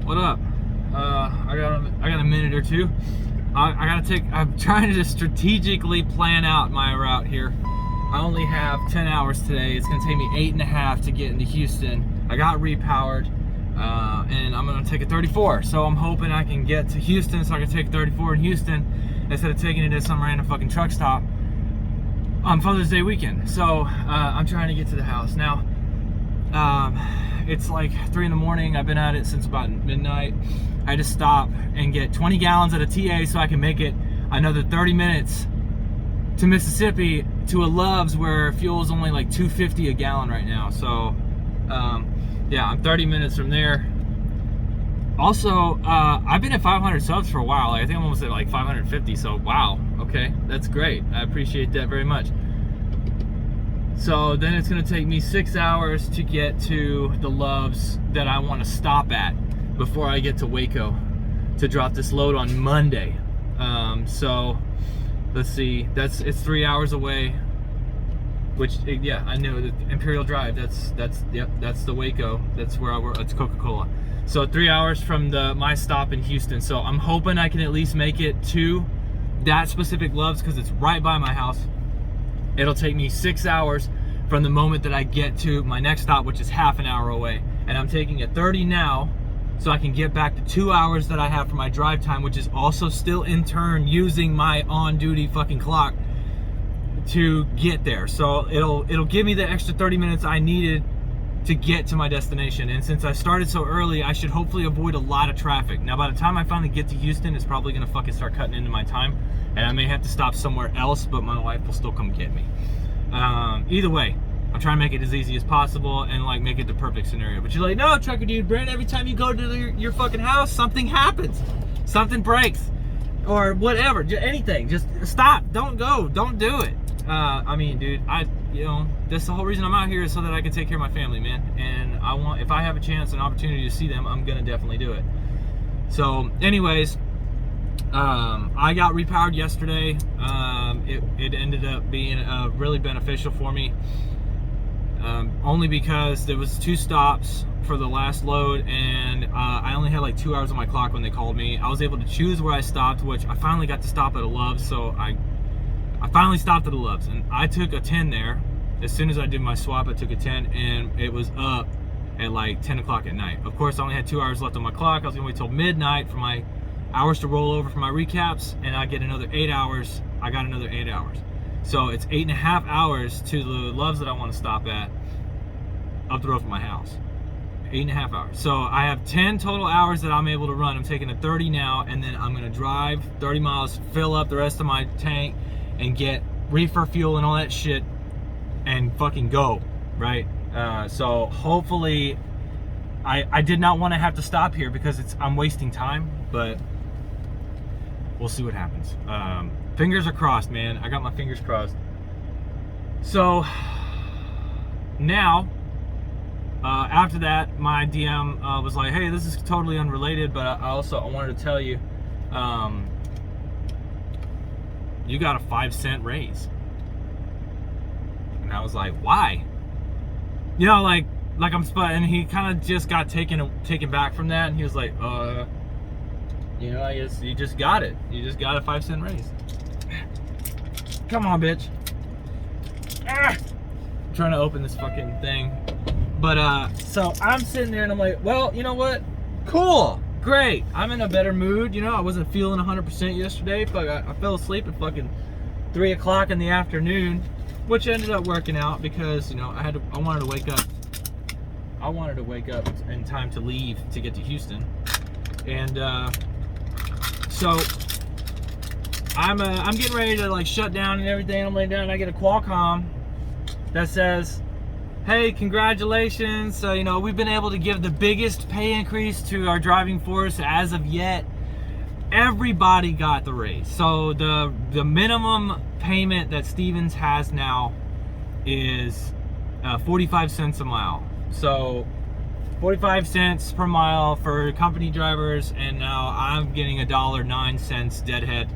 What up? I got a minute or two. I'm trying to strategically plan out my route here. I only have 10 hours today. It's gonna take me 8.5 to get into Houston. I got repowered, and I'm gonna take a 34. So I'm hoping I can get to Houston so I can take 34 in Houston instead of taking it to some random fucking truck stop on Father's Day weekend. So I'm trying to get to the house now. It's like 3 in the morning. I've been at it since about midnight. I had to stop and get 20 gallons at a TA so I can make it another 30 minutes to Mississippi to a Love's where fuel is only like $2.50 a gallon right now. So yeah, I'm 30 minutes from there. Also, I've been at 500 subs for a while. I think I'm almost at like 550. So wow, okay, that's great. I appreciate that very much. So then it's gonna take me 6 hours to get to the Love's that I want to stop at before I get to Waco to drop this load on Monday. So let's see, it's 3 hours away, which, yeah, I know that Imperial Drive, that's the Waco, that's where I work. It's Coca-Cola. So 3 hours from my stop in Houston. So I'm hoping I can at least make it to that specific Love's because it's right by my house. It'll take me 6 hours from the moment that I get to my next stop, which is half an hour away. And I'm taking a 30 now, so I can get back to 2 hours that I have for my drive time, which is also still in turn using my on-duty fucking clock to get there. So it'll give me the extra 30 minutes I needed to get to my destination. And since I started so early, I should hopefully avoid a lot of traffic. Now, by the time I finally get to Houston, it's probably gonna fucking start cutting into my time, and I may have to stop somewhere else, but my wife will still come get me. Either way, I'm trying to make it as easy as possible and like make it the perfect scenario. But you're like, no, Trucker Dude, Brent, every time you go to your fucking house, something happens. Something breaks or whatever, anything. Just stop, don't go, don't do it. I mean, dude, that's the whole reason I'm out here is so that I can take care of my family, man. And if I have a chance, an opportunity to see them, I'm gonna definitely do it. So anyways, I got repowered yesterday. It ended up being really beneficial for me, only because there was 2 stops for the last load, and I only had like 2 hours on my clock when they called me. I was able to choose where I stopped, which I finally got to stop at a Love's, so I finally stopped at a Love's, and I took a 10 there. As soon as I did my swap, I took a 10, and it was up at like 10 o'clock at night. Of course, I only had 2 hours left on my clock. I was gonna wait till midnight for my hours to roll over for my recaps, and I get another 8 hours. I got another 8 hours. So it's 8.5 hours to the Love's that I want to stop at up the road from my house. 8.5 hours. So I have 10 total hours that I'm able to run. I'm taking a 30 now, and then I'm gonna drive 30 miles, fill up the rest of my tank, and get reefer fuel and all that shit, and fucking go, right? So hopefully, I did not want to have to stop here because I'm wasting time, but we'll see what happens. Fingers are crossed, man. I got my fingers crossed. So now, after that, my DM was like, hey, this is totally unrelated, but I wanted to tell you, you got a 5-cent raise. And I was like, why? You know, like I'm and he kind of just got taken back from that, and he was like, you know, I guess you just got it. You just got a 5-cent raise. Come on, bitch. I'm trying to open this fucking thing. But, so I'm sitting there and I'm like, well, you know what? Cool. Great. I'm in a better mood. You know, I wasn't feeling 100% yesterday. I fell asleep at fucking 3 o'clock in the afternoon, which ended up working out because, you know, I wanted to wake up. I wanted to wake up in time to leave to get to Houston. And, so I'm getting ready to like shut down and everything. I'm laying down and I get a Qualcomm that says, hey, congratulations. So, you know, we've been able to give the biggest pay increase to our driving force as of yet. Everybody got the raise. So the minimum payment that Stevens has now is 45 cents a mile. So 45 cents per mile for company drivers, and now I'm getting $1.09 deadhead,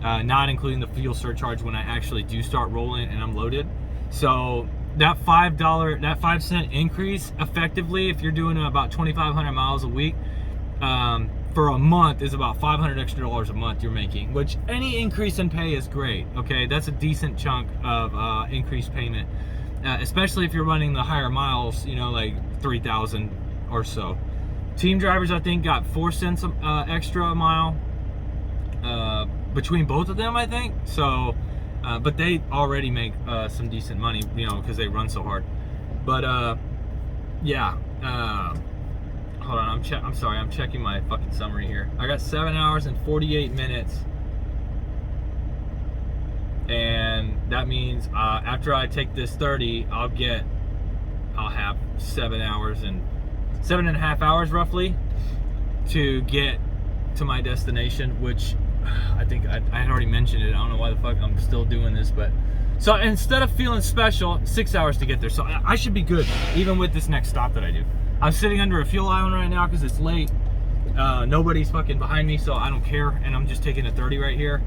not including the fuel surcharge when I actually do start rolling and I'm loaded. So that $5 cent increase, effectively, if you're doing about 2,500 miles a week, for a month is about $500 extra a month you're making, which any increase in pay is great. Okay, that's a decent chunk of increased payment, especially if you're running the higher miles, you know, like 3,000 or so. Team drivers, I think, got 4 cents extra a mile between both of them, I think. So, but they already make some decent money, you know, because they run so hard. But yeah. Hold on, I'm sorry, I'm checking my fucking summary here. I got 7 hours and 48 minutes. And that means after I take this 30, I'll have 7.5 hours roughly to get to my destination, which I think I had already mentioned it. I don't know why the fuck I'm still doing this, but so instead of feeling special, 6 hours to get there. So I should be good, even with this next stop that I do. I'm sitting under a fuel island right now because it's late. Nobody's fucking behind me, so I don't care. And I'm just taking a 30 right here.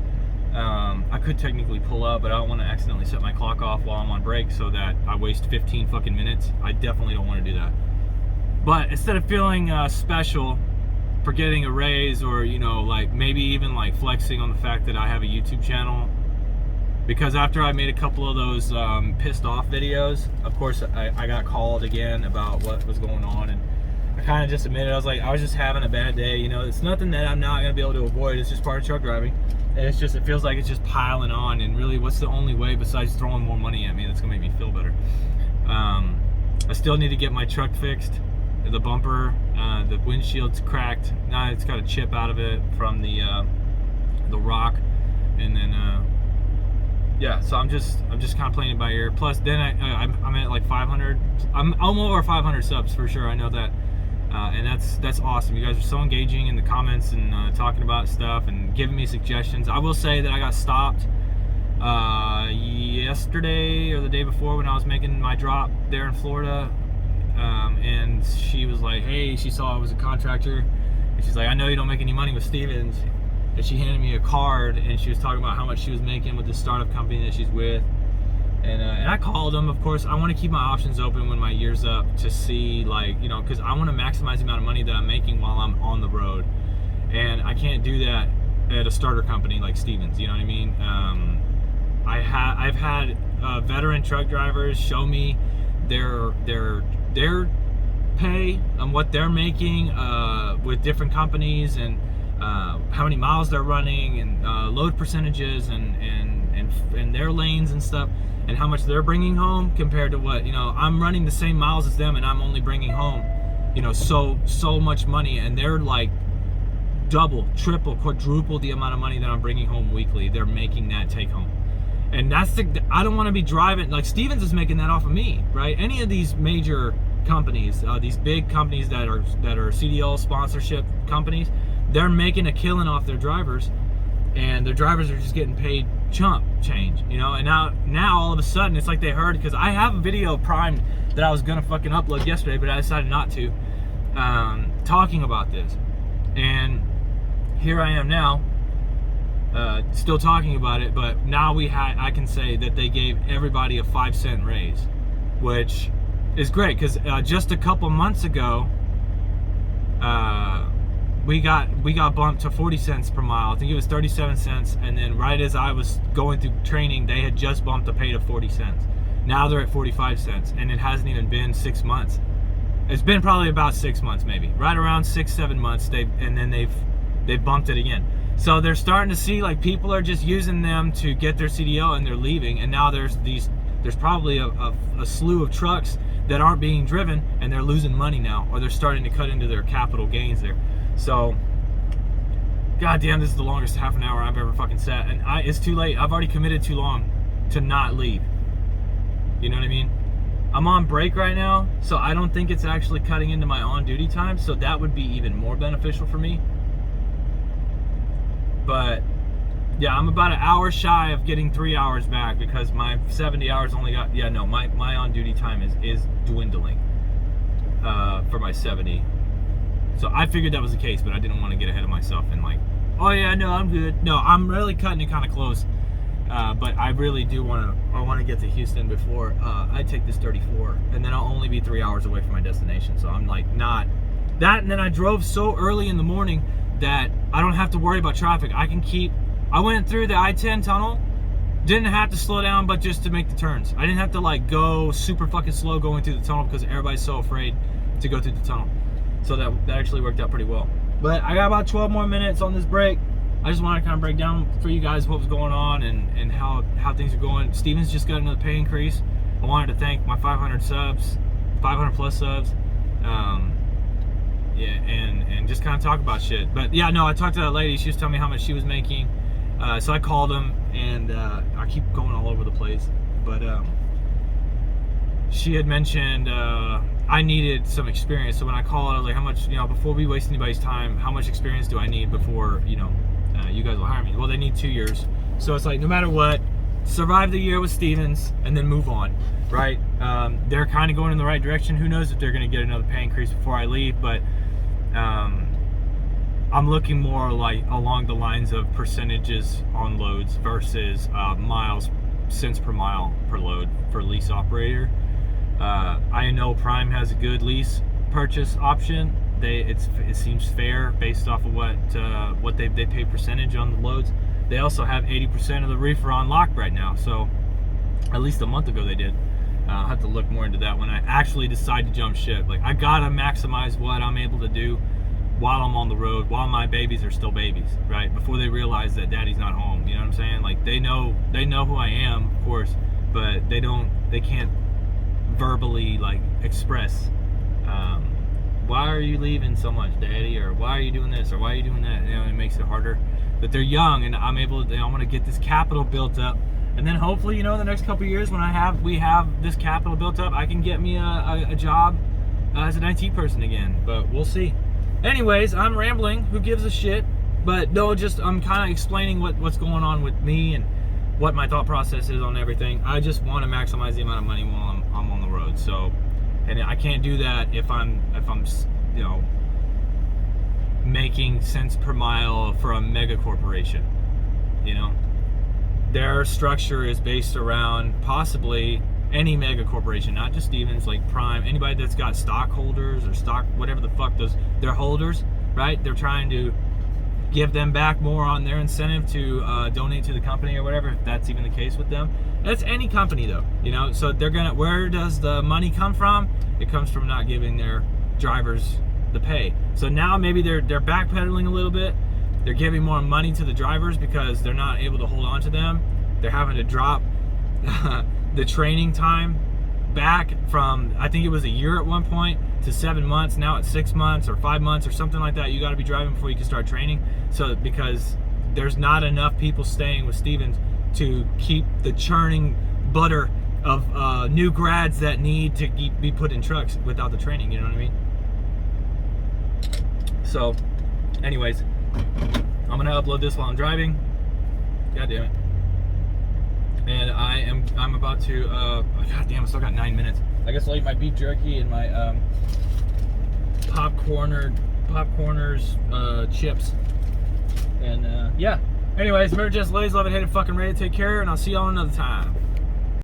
I could technically pull up, but I don't want to accidentally set my clock off while I'm on break so that I waste 15 fucking minutes. I definitely don't want to do that. But instead of feeling special for getting a raise, or, you know, like maybe even like flexing on the fact that I have a YouTube channel, because after I made a couple of those pissed off videos, of course I got called again about what was going on, and I kind of just admitted, I was like, I was just having a bad day, you know. It's nothing that I'm not gonna be able to avoid. It's just part of truck driving, and it's just, it feels like it's just piling on. And really, what's the only way besides throwing more money at me that's gonna make me feel better? I still need to get my truck fixed. The bumper, the windshield's cracked. Now it's got a chip out of it from the rock, and then yeah, so I'm just kind of playing it by ear. Plus, then I'm at like 500. I'm over 500 subs for sure. I know that, and that's awesome. You guys are so engaging in the comments and talking about stuff and giving me suggestions. I will say that I got stopped yesterday or the day before when I was making my drop there in Florida, and she was like, "Hey," she saw I was a contractor, and she's like, "I know you don't make any money with Stevens." And she handed me a card, and she was talking about how much she was making with the startup company that she's with. And I called them. Of course, I want to keep my options open when my year's up to see, like, you know, because I want to maximize the amount of money that I'm making while I'm on the road. And I can't do that at a starter company like Stevens, you know what I mean? I've had veteran truck drivers show me their pay and what they're making with different companies, and how many miles they're running, and load percentages, and their lanes and stuff, and how much they're bringing home compared to what, you know, I'm running the same miles as them, and I'm only bringing home, you know, so much money, and they're like double, triple, quadruple the amount of money that I'm bringing home weekly. They're making that take home. And that's I don't want to be driving, like Stevens is making that off of me, right? Any of these major companies, these big companies that are CDL sponsorship companies, they're making a killing off their drivers, and their drivers are just getting paid chump change, you know. And now all of a sudden it's like they heard, because I have a video primed that I was gonna fucking upload yesterday, but I decided not to, talking about this, and here I am now, still talking about it. But now I can say that they gave everybody a 5-cent raise, which is great, because just a couple months ago, we got bumped to 40 cents per mile. I think it was 37 cents, and then right as I was going through training, they had just bumped the pay to 40 cents. Now they're at 45 cents, and it hasn't even been 6 months. It's been probably about 6 months, maybe right around 6-7 months. They've bumped it again. So they're starting to see, like, people are just using them to get their CDL, and they're leaving. And now there's probably a slew of trucks that aren't being driven, and they're losing money now, or they're starting to cut into their capital gains there. So, goddamn, this is the longest half an hour I've ever fucking sat, and it's too late. I've already committed too long to not leave. You know what I mean? I'm on break right now, so I don't think it's actually cutting into my on-duty time, so that would be even more beneficial for me. But yeah, I'm about an hour shy of getting 3 hours back, because my 70 hours only got, yeah, no, my on-duty time is dwindling for my 70. So I figured that was the case, but I didn't want to get ahead of myself and like, oh yeah, no, I'm good. No, I'm really cutting it kind of close. But I really do want to get to Houston before I take this 34, and then I'll only be 3 hours away from my destination. So I'm like not That, and then I drove so early in the morning that I don't have to worry about traffic. I went through the I-10 tunnel, didn't have to slow down, but just to make the turns. I didn't have to like go super fucking slow going through the tunnel because everybody's so afraid to go through the tunnel. So that actually worked out pretty well. But I got about 12 more minutes on this break. I just want to kind of break down for you guys what was going on and how things are going. Steven's just got another pay increase. I wanted to thank my 500 plus subs. Yeah, and just kind of talk about shit. But yeah, no, I talked to that lady. She was telling me how much she was making. So I called him, and I keep going all over the place. But she had mentioned I needed some experience. So when I called, I was like, how much, before we waste anybody's time, how much experience do I need before, you guys will hire me? Well, they need 2 years. So it's like, no matter what, survive the year with Stevens and then move on, right? They're kind of going in the right direction. Who knows if they're going to get another pay increase before I leave, but I'm looking more like along the lines of percentages on loads versus miles, cents per mile per load for lease operator. I know Prime has a good lease purchase option. It seems fair based off of what they pay percentage on the loads. They also have 80% of the reefer on lock right now. So at least a month ago they did. I'll have to look more into that when I actually decide to jump ship. Like, I gotta maximize what I'm able to do while I'm on the road, while my babies are still babies, right? Before they realize that daddy's not home. You know what I'm saying? Like, they know who I am, of course, but they can't verbally like express why are you leaving so much, daddy, or why are you doing this, or why are you doing that. It makes it harder. But they're young, and I want to get this capital built up, and then hopefully, the next couple of years when we have this capital built up, I can get me a job as an IT person again. But we'll see. Anyways, I'm rambling. Who gives a shit? But no, I'm kind of explaining what's going on with me and what my thought process is on everything. I just want to maximize the amount of money while I'm on the road. So, and I can't do that if I'm making cents per mile for a mega corporation. Their structure is based around possibly any mega corporation, not just Stevens, like Prime, anybody that's got stockholders or stock, whatever the fuck they're holders, right? They're trying to give them back more on their incentive to donate to the company or whatever, if that's even the case with them. That's any company though, so where does the money come from? It comes from not giving their drivers the pay. So now maybe they're backpedaling a little bit. They're giving more money to the drivers because they're not able to hold on to them. They're having to drop the training time back from, I think it was a year at one point, to 7 months. Now it's 6 months or 5 months or something like that. You got to be driving before you can start training. So because there's not enough people staying with Stevens to keep the churning butter of new grads that need to be put in trucks without the training. You know what I mean? So anyways, I'm gonna upload this while I'm driving. God damn it. And I'm about to god damn, I still got 9 minutes. I guess I'll eat my beef jerky and my Popcorners chips. And yeah. Anyways, remember, just ladies, love it, hate it, fucking ready to take care, and I'll see y'all another time.